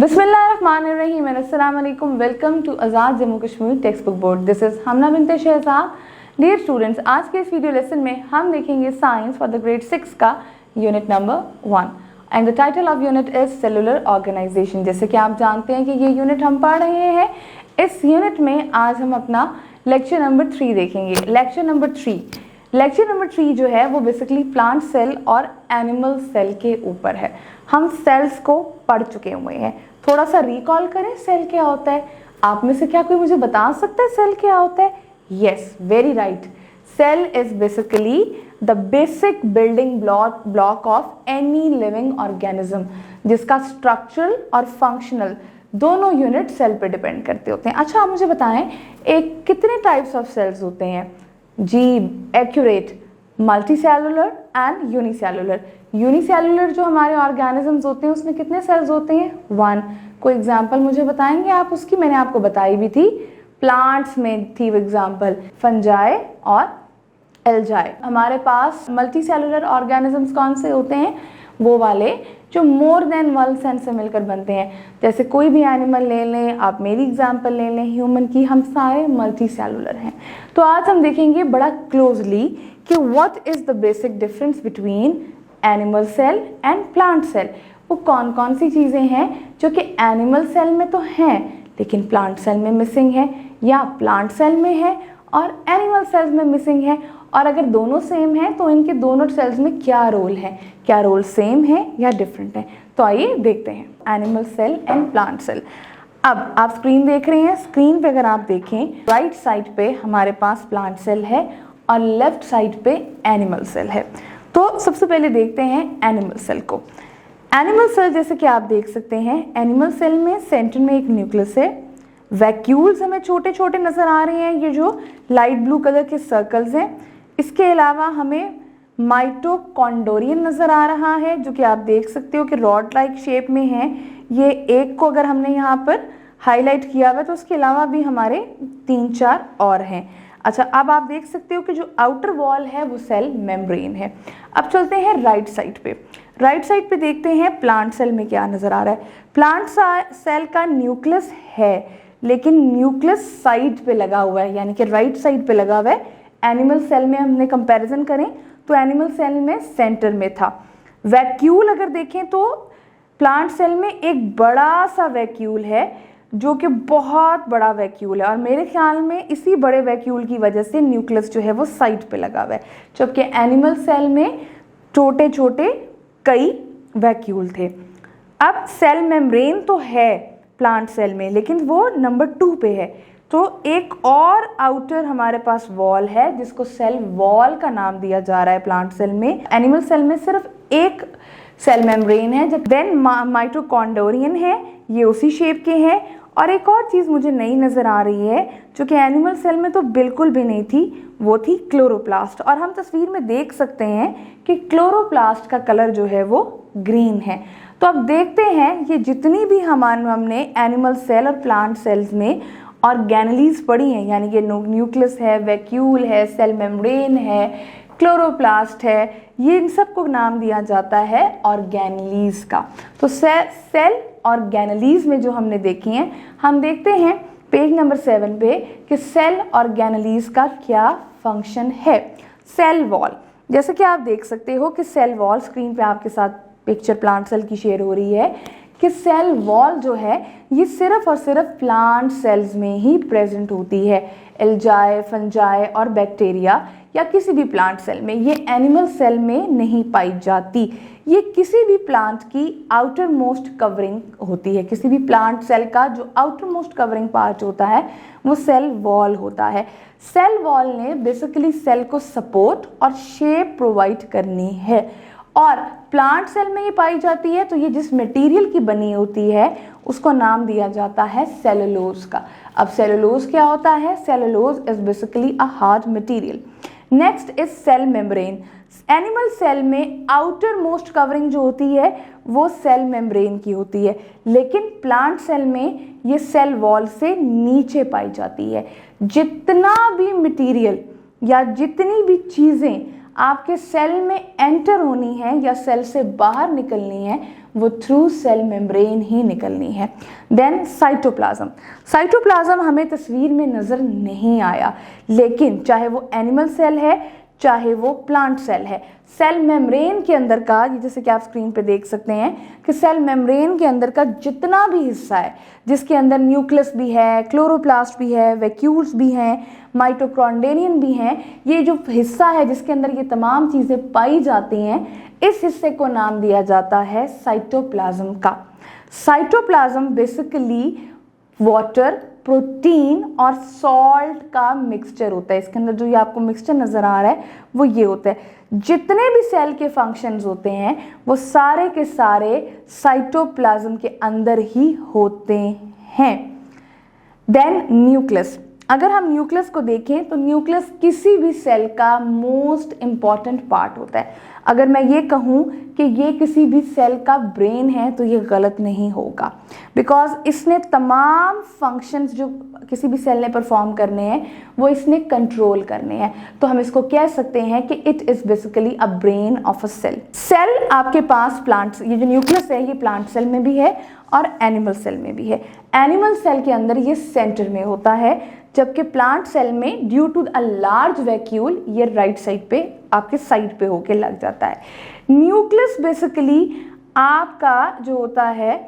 बिस्मिल्लाहिर्रहमानिर्रहीम, अस्सलाम वालेकुम। Welcome to Azad Jammu Kashmir text book board. This is Hamna Binte Shahzad. Dear students, आज के इस वीडियो लेसन में हम देखेंगे साइंस फॉर द ग्रेड 6 का unit number 1 and the title of unit is cellular organisation. जैसे कि आप जानते हैं कि ये यूनिट हम पढ़ रहे हैं। इस यूनिट में आज हम अपना लेक्चर नंबर 3 देखेंगे। लेक्चर नंबर 3 जो है वो बेसिकली प्लांट सेल और एनिमल सेल के ऊपर है। हम सेल्स को पढ़ चुके हुए हैं। थोड़ा सा रिकॉल करें, सेल क्या होता है। आप में से क्या कोई मुझे बता सकता है सेल क्या होता है? Yes, very right. Cell is basically the basic building block of any living organism, जिसका स्ट्रक्चरल और फंक्शनल दोनों यूनिट सेल पे डिपेंड करते होते हैं। अच्छा, आप मुझे बताएं एक कितने टाइप्स ऑफ सेल्स होते हैं? जी, accurate, multicellular and unicellular. Unicellular जो हमारे ऑर्गेनिजम्स होते हैं उसमें कितने सेल्स होते हैं? 1। कोई एग्जांपल मुझे बताएंगे आप उसकी? मैंने आपको बताई भी थी, प्लांट्स में थी एग्जांपल फंजाई और एल्जाई। हमारे पास मल्टीसेलुलर ऑर्गेनिजम्स कौन से होते हैं? वो वाले जो मोर देन वन सेल से मिलकर बनते हैं। जैसे कोई भी एनिमल ले लें, आप मेरी एग्जांपल ले लें ह्यूमन की, हम सारे मल्टीसेलुलर हैं। तो आज हम देखेंगे बड़ा क्लोजली कि what is the basic difference between animal cell and plant cell. वो कौन कौन सी चीज़ें हैं जो कि एनिमल सेल में तो हैं लेकिन प्लांट सेल में मिसिंग है, या प्लांट सेल में है और एनिमल सेल्स में मिसिंग है। और अगर दोनों सेम हैं तो इनके दोनों सेल्स में क्या रोल है, क्या रोल सेम है या डिफरेंट है। तो आइए देखते हैं animal cell and plant cell. अब आप स्क्रीन देख रहे हैं। स्क्रीन पे अगर आप देखें, राइट साइड पे हमारे पास प्लांट सेल है और लेफ्ट साइड पे एनिमल सेल है। तो सबसे पहले देखते हैं एनिमल सेल को। एनिमल सेल जैसे कि आप देख सकते हैं, एनिमल सेल में सेंटर में एक न्यूक्लियस है। वैक्यूल्स हमें छोटे छोटे नजर आ रहे हैं, ये जो लाइट ब्लू कलर के सर्कल्स हैं। इसके अलावा हमें माइटोकॉन्ड्रियन नजर आ रहा है, जो कि आप देख सकते हो कि रॉड लाइक शेप में है। ये एक को अगर हमने यहाँ पर हाईलाइट किया हुआ है तो उसके अलावा भी हमारे 3-4 और हैं। अच्छा, अब आप देख सकते हो कि जो आउटर वॉल है वो सेल मेम्ब्रेन है। अब चलते हैं राइट साइड पे। राइट साइड पे देखते हैं प्लांट सेल में क्या नजर आ रहा है। प्लांट सेल का न्यूक्लियस है लेकिन न्यूक्लियस साइड पे लगा हुआ है, यानी कि राइट साइड पे लगा हुआ है। एनिमल सेल में हमने कंपैरिजन करें तो एनिमल सेल में सेंटर में था। वैक्यूल अगर देखें तो प्लांट सेल में एक बड़ा सा वैक्यूल है, जो कि बहुत बड़ा वैक्यूल है, और मेरे ख्याल में इसी बड़े वैक्यूल की वजह से न्यूक्लियस जो है वो साइड पे लगा हुआ है। जबकि एनिमल सेल में छोटे छोटे कई वैक्यूल थे। अब सेल मेम्ब्रेन तो है प्लांट सेल में लेकिन वो नंबर 2 पे है। तो एक और आउटर हमारे पास वॉल है जिसको सेल वॉल का नाम दिया जा रहा है प्लांट सेल में। एनिमल सेल में सिर्फ एक सेल मेम्ब्रेन है। देन माइटोकॉन्ड्रियन है, ये उसी शेप के हैं। और एक और चीज़ मुझे नई नज़र आ रही है जो कि एनिमल सेल में तो बिल्कुल भी नहीं थी, वो थी क्लोरोप्लास्ट। और हम तस्वीर में देख सकते हैं कि क्लोरोप्लास्ट का कलर जो है वो ग्रीन है। तो अब देखते हैं ये जितनी भी हमने एनिमल सेल और प्लांट सेल्स में ऑर्गेनेलीज पढ़ी हैं, यानी कि न्यूक्लियस है, वैक्यूल है, सेल मेम्ब्रेन है, क्लोरोप्लास्ट है, ये इन सब को नाम दिया जाता है ऑर्गेनेलीज का। तो सेल ऑर्गेनेलीज में जो हमने देखी हैं, हम देखते हैं पेज नंबर 7 पे कि सेल ऑर्गेनेलीज का क्या फंक्शन है। सेल वॉल, जैसे कि आप देख सकते हो कि सेल वॉल, स्क्रीन पे आपके साथ पिक्चर प्लांट सेल की शेयर हो रही है कि सेल वॉल जो है ये सिर्फ और सिर्फ प्लांट सेल्स में ही प्रेजेंट होती है। एल्जाई, फंजाई और बैक्टीरिया या किसी भी प्लांट सेल में, ये एनिमल सेल में नहीं पाई जाती। ये किसी भी प्लांट की आउटर मोस्ट कवरिंग होती है। किसी भी प्लांट सेल का जो आउटर मोस्ट कवरिंग पार्ट होता है वो सेल वॉल होता है। सेल वॉल ने बेसिकली सेल को सपोर्ट और शेप प्रोवाइड करनी है और प्लांट सेल में ही पाई जाती है। तो ये जिस मटेरियल की बनी होती है उसको नाम दिया जाता है सेलुलोज का। अब सेलुलोज क्या होता है? Cellulose is basically a hard material. Next is cell membrane. Animal cell में आउटर मोस्ट कवरिंग जो होती है वो सेल मेम्ब्रेन की होती है, लेकिन प्लांट सेल में ये सेल वॉल से नीचे पाई जाती है। जितना भी मटेरियल या जितनी भी चीज़ें आपके सेल में एंटर होनी है या सेल से बाहर निकलनी है वो थ्रू सेल मेम्ब्रेन ही निकलनी है। Then cytoplasm. साइटोप्लाज्म हमें तस्वीर में नज़र नहीं आया, लेकिन चाहे वो एनिमल सेल है चाहे वो प्लांट सेल है, सेल मेम्ब्रेन के अंदर का, जैसे कि आप स्क्रीन पे देख सकते हैं कि सेल मेम्ब्रेन के अंदर का जितना भी हिस्सा है, जिसके अंदर न्यूक्लियस भी है, क्लोरोप्लास्ट भी है, वैक्यूल्स भी हैं, माइटोकॉन्ड्रियन भी हैं, ये जो हिस्सा है जिसके अंदर ये तमाम चीज़ें पाई जाती हैं, इस हिस्से को नाम दिया जाता है साइटोप्लाज्म का। साइटोप्लाज्म बेसिकली वाटर, प्रोटीन और सॉल्ट का मिक्सचर होता है। इसके अंदर जो ये आपको मिक्सचर नज़र आ रहा है वो ये होता है। जितने भी सेल के फंक्शंस होते हैं वो सारे के सारे साइटोप्लाज्म के अंदर ही होते हैं। Then nucleus. अगर हम न्यूक्लियस को देखें तो न्यूक्लियस किसी भी सेल का मोस्ट इम्पॉर्टेंट पार्ट होता है। अगर मैं ये कहूँ कि ये किसी भी सेल का ब्रेन है तो ये गलत नहीं होगा, बिकॉज इसने तमाम फंक्शंस जो किसी भी सेल ने परफॉर्म करने हैं वो इसने कंट्रोल करने हैं। तो हम इसको कह सकते हैं कि it is basically a brain of a cell. Cell आपके पास प्लांट्स, ये जो न्यूक्लियस है ये प्लांट सेल में भी है और एनिमल सेल में भी है। एनिमल सेल के अंदर ये सेंटर में होता है, जबकि प्लांट सेल में due to a large vacuole ये राइट साइड पे आपके साइड पे होके लग जाता है। न्यूक्लियस बेसिकली आपका जो होता है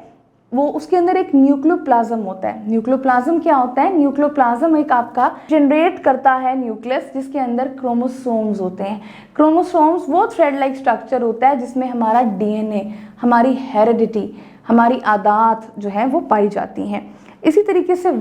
वो उसके अंदर एक न्यूक्लियोप्लाज्म होता है। न्यूक्लियोप्लाज्म क्या होता है? न्यूक्लियोप्लाज्म एक आपका जनरेट करता है न्यूक्लियस, जिसके अंदर क्रोमोसोम्स होते हैं। क्रोमोसोम्स वो थ्रेड लाइक स्ट्रक्चर होता है जिसमें हमारा डीएनए, हमारी हेरिडिटी, हमारी आदात जो है वो पाई जाती हैं। इसी तरीके से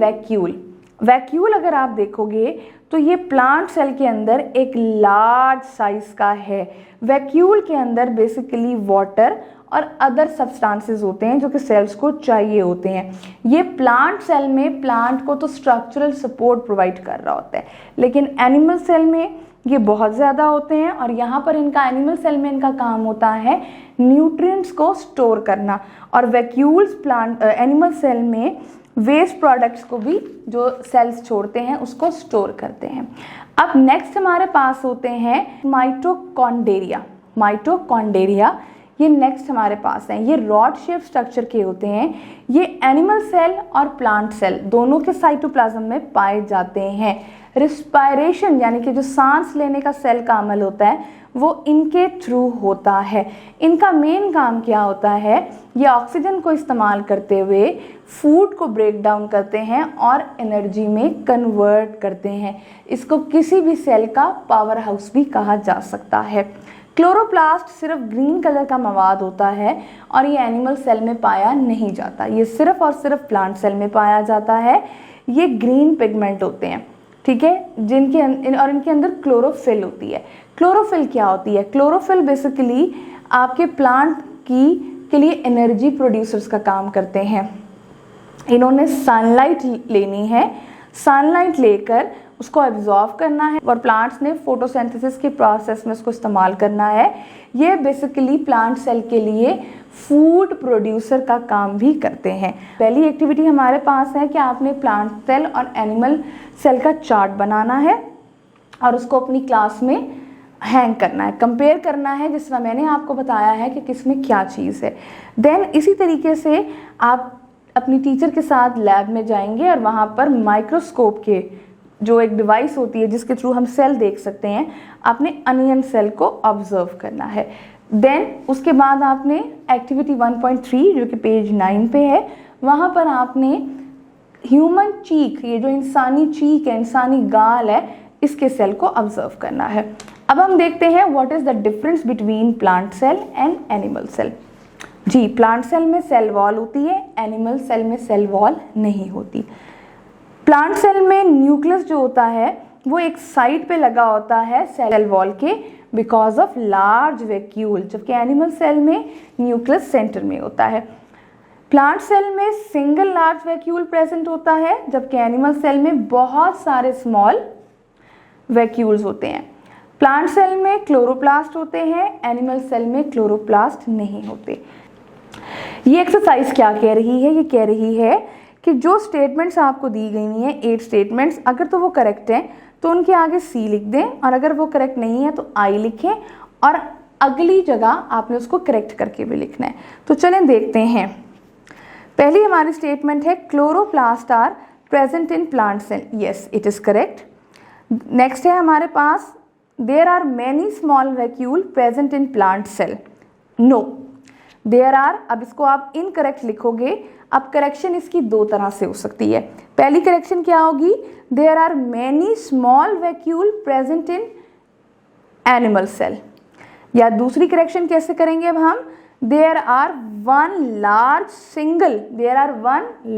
वैक्यूल अगर आप देखोगे तो ये प्लांट सेल के अंदर एक लार्ज साइज का है। वैक्यूल के अंदर बेसिकली वाटर और अदर सब्सटेंसेस होते हैं जो कि सेल्स को चाहिए होते हैं। ये प्लांट सेल में प्लांट को तो स्ट्रक्चरल सपोर्ट प्रोवाइड कर रहा होता है, लेकिन एनिमल सेल में ये बहुत ज़्यादा होते हैं और यहाँ पर इनका एनिमल सेल में इनका काम होता है न्यूट्रिएंट्स को स्टोर करना, और वैक्यूल्स एनिमल सेल में वेस्ट प्रोडक्ट्स को भी जो सेल्स छोड़ते हैं उसको स्टोर करते हैं। अब नेक्स्ट हमारे पास होते हैं माइटोकॉन्ड्रिया। ये नेक्स्ट हमारे पास हैं। ये रॉड शेप स्ट्रक्चर के होते हैं। ये एनिमल सेल और प्लांट सेल दोनों के साइटोप्लाज्म में पाए जाते हैं। रिस्पायरेशन यानी कि जो सांस लेने का सेल का अमल होता है वो इनके थ्रू होता है। इनका मेन काम क्या होता है? ये ऑक्सीजन को इस्तेमाल करते हुए फूड को ब्रेक डाउन करते हैं और एनर्जी में कन्वर्ट करते हैं। इसको किसी भी सेल का पावर हाउस भी कहा जा सकता है। क्लोरोप्लास्ट सिर्फ ग्रीन कलर का मवाद होता है और ये एनिमल सेल में पाया नहीं जाता, ये सिर्फ और सिर्फ प्लांट सेल में पाया जाता है। ये ग्रीन पिगमेंट होते हैं, ठीक है, और इनके अंदर क्लोरोफिल होती है। क्लोरोफिल क्या होती है? क्लोरोफिल बेसिकली आपके प्लांट के लिए एनर्जी प्रोड्यूसर्स का काम करते हैं। इन्होंने सनलाइट लेनी है, सनलाइट लेकर उसको एब्जॉर्व करना है और प्लांट्स ने फोटोसिंथेसिस के प्रोसेस में उसको इस्तेमाल करना है। ये बेसिकली प्लांट सेल के लिए फूड प्रोड्यूसर का काम भी करते हैं। पहली एक्टिविटी हमारे पास है कि आपने प्लांट सेल और एनिमल सेल का चार्ट बनाना है और उसको अपनी क्लास में हैंग करना है, कंपेयर करना है, जिस तरह मैंने आपको बताया है कि किस में क्या चीज़ है। देन इसी तरीके से आप अपनी टीचर के साथ लैब में जाएंगे और वहाँ पर माइक्रोस्कोप के जो एक डिवाइस होती है जिसके थ्रू हम सेल देख सकते हैं, आपने अनियन सेल को ऑब्जर्व करना है। देन उसके बाद आपने एक्टिविटी 1.3 जो कि पेज 9 पे है, वहाँ पर आपने ह्यूमन चीक, ये जो इंसानी चीक है, इंसानी गाल है, इसके सेल को ऑब्जर्व करना है। अब हम देखते हैं what is the difference between plant cell and animal cell. जी, प्लांट सेल में सेल वॉल होती है, एनिमल सेल में सेल वॉल नहीं होती। प्लांट सेल में न्यूक्लियस जो होता है वो एक साइड पे लगा होता है सेल वॉल के बिकॉज ऑफ लार्ज वैक्यूल, जबकि एनिमल सेल में न्यूक्लियस सेंटर में होता है। प्लांट सेल में सिंगल लार्ज वैक्यूल प्रेजेंट होता है, जबकि एनिमल सेल में बहुत सारे स्मॉल वैक्यूल्स होते हैं। प्लांट सेल में क्लोरोप्लास्ट होते हैं, एनिमल सेल में क्लोरोप्लास्ट नहीं होते। ये एक्सरसाइज क्या कह रही है? ये कह रही है कि जो स्टेटमेंट्स आपको दी गई हैं 8 स्टेटमेंट्स, अगर तो वो करेक्ट हैं तो उनके आगे सी लिख दें और अगर वो करेक्ट नहीं है तो आई लिखें और अगली जगह आपने उसको करेक्ट करके भी लिखना है। तो चलें देखते हैं। पहली हमारी स्टेटमेंट है chloroplast are present in plant cell. Yes, it is correct. Next है हमारे पास there are many small vacuole present in plant cell. No, there are, अब इसको आप इनकरेक्ट लिखोगे। अब करेक्शन इसकी दो तरह से हो सकती है। पहली करेक्शन क्या होगी, there are many small vacuole present in animal cell. या दूसरी करेक्शन कैसे करेंगे अब हम, there are one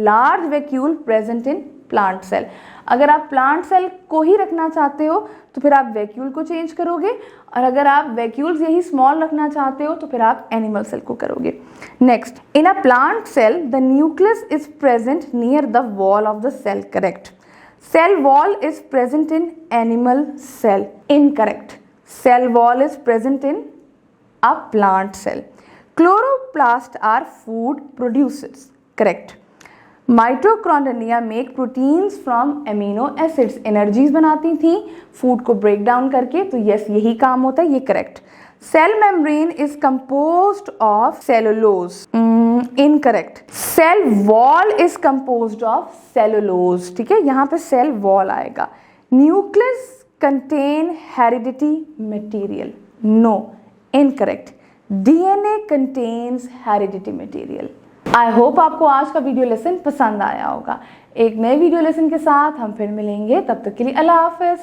large vacuole present in plant cell. अगर आप प्लांट सेल को ही रखना चाहते हो तो फिर आप वैक्यूल को चेंज करोगे, और अगर आप वैक्यूल्स यही स्मॉल रखना चाहते हो तो फिर आप एनिमल सेल को करोगे। Next, in a plant cell the nucleus is present near the wall of the cell. Correct. Cell wall is present in animal cell. Incorrect. Cell wall is present in a plant cell. Chloroplasts are food producers. Correct. Mitochondria make proteins from amino acids. Energies बनाती थी food को break down करके, तो yes यही काम होता है, ये correct. Cell membrane is composed of cellulose. Incorrect. Cell wall is composed of cellulose. ठीक है, यहाँ पे cell wall आएगा। Nucleus contain heredity material. No. Incorrect. DNA contains heredity material. I hope आपको आज का वीडियो लेसन पसंद आया होगा। एक नए वीडियो लेसन के साथ हम फिर मिलेंगे, तब तक के लिए अल्लाह हाफिज।